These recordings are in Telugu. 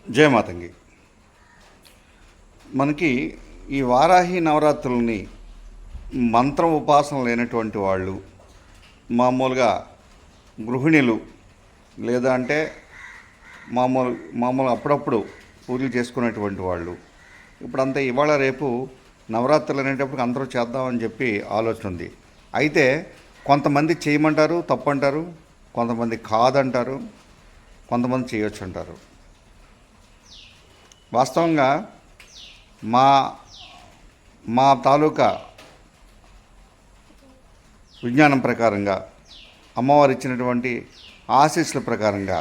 జయమాతంగి. మనకి ఈ వారాహి నవరాత్రుల్ని మంత్రం ఉపాసన లేనటువంటి వాళ్ళు, మామూలుగా గృహిణులు, లేదా అంటే మామూలు మామూలు అప్పుడప్పుడు పూజలు చేసుకునేటువంటి వాళ్ళు, ఇప్పుడంతా ఇవాళ రేపు నవరాత్రులు అనేటప్పుడు అందరూ చేద్దామని చెప్పి ఆలోచన ఉంది. అయితే కొంతమంది చేయమంటారు, తప్పంటారు, కొంతమంది కాదంటారు, కొంతమంది చేయొచ్చు అంటారు. వాస్తవంగా మా మా తాలూకా విజ్ఞానం ప్రకారంగా, అమ్మవారు ఇచ్చినటువంటి ఆశీస్సుల ప్రకారంగా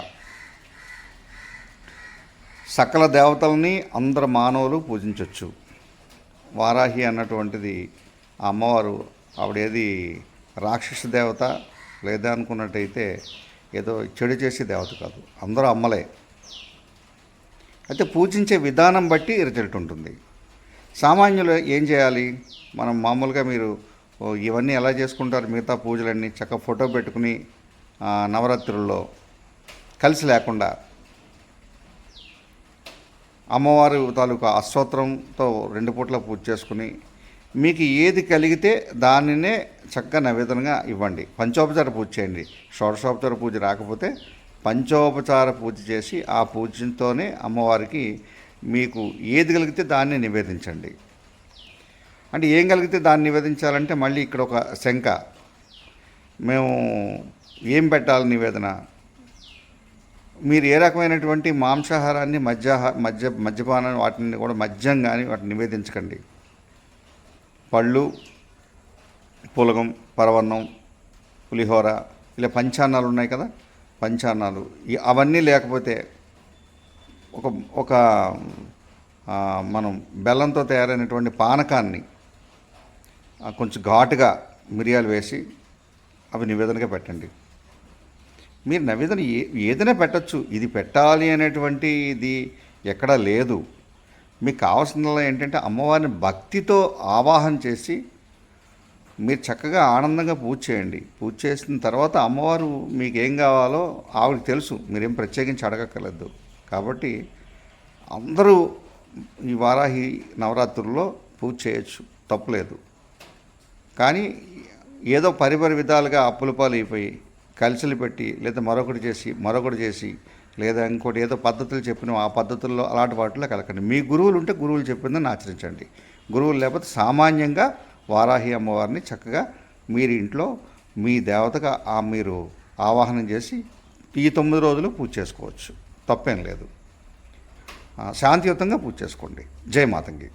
సకల దేవతల్ని అందరు మానవులు పూజించవచ్చు. వారాహి అన్నటువంటిది ఆ అమ్మవారు ఆవిడేది రాక్షస దేవత లేదా అనుకున్నట్టయితే ఏదో చెడు చేసే దేవత కాదు, అందరూ అమ్మలే. అయితే పూజించే విధానం బట్టి రిజల్ట్ ఉంటుంది. సామాన్యులు ఏం చేయాలి? మనం మామూలుగా మీరు ఇవన్నీ ఎలా చేసుకుంటారు? మిగతా పూజలన్నీ చక్కగా ఫోటో పెట్టుకుని నవరాత్రుల్లో కలిసి లేకుండా అమ్మవారి తాలూకా అష్టోత్తరంతో 2 పూట్ల పూజ చేసుకుని మీకు ఏది కలిగితే దానినే చక్కగా నైవేద్యంగా ఇవ్వండి. పంచోపచార పూజ చేయండి. షోడశోపచార పూజ రాకపోతే పంచోపచార పూజ చేసి ఆ పూజతోనే అమ్మవారికి మీకు ఏది కలిగితే దాన్ని నివేదించండి. అంటే ఏం కలిగితే దాన్ని నివేదించాలంటే మళ్ళీ ఇక్కడ ఒక శంక. మేము ఏం పెట్టాలి నివేదన? మీరు ఏ రకమైనటువంటి మాంసాహారాన్ని, మద్యపానాన్ని, వాటిని కూడా మద్యం కానీ వాటిని నివేదించకండి. పళ్ళు, పులగం, పరవన్నం, పులిహోర, ఇలా పంచాన్నాలు ఉన్నాయి కదా, పంచాన్నాలు అవన్నీ లేకపోతే ఒక ఒక మనం బెల్లంతో తయారైనటువంటి పానకాన్ని కొంచెం ఘాటుగా మిరియాలు వేసి అవి నివేదనగా పెట్టండి. మీరు నైవేదన ఏదైనా పెట్టచ్చు. ఇది పెట్టాలి అనేటువంటి ఇది ఎక్కడా లేదు. మీకు కావాల్సిందల్లా ఏంటంటే అమ్మవారిని భక్తితో ఆవాహన చేసి మీరు చక్కగా ఆనందంగా పూజ చేయండి. పూజ చేసిన తర్వాత అమ్మవారు మీకు ఏం కావాలో ఆవిడకి తెలుసు, మీరేం ప్రత్యేకించి అడగక్కర్లేదు. కాబట్టి అందరూ ఈ వారాహి నవరాత్రుల్లో పూజ చేయొచ్చు, తప్పులేదు. కానీ ఏదో పరిపరి విధాలుగా అప్పుల పాలు అయిపోయి కలిసిలు పెట్టి లేదా మరొకటి చేసి లేదా ఇంకోటి ఏదో పద్ధతులు చెప్పిన ఆ పద్ధతుల్లో అలాంటి వాటిలో కలకండి. మీ గురువులు ఉంటే గురువులు చెప్పిందని ఆచరించండి. గురువులు లేకపోతే సామాన్యంగా వారాహి అమ్మవారిని చక్కగా మీరు ఇంట్లో మీ దేవతగా మీరు ఆవాహనం చేసి ఈ 9 రోజులు పూజ చేసుకోవచ్చు, తప్పేం లేదు. శాంతియుతంగా పూజ చేసుకోండి. జై మాతంగి.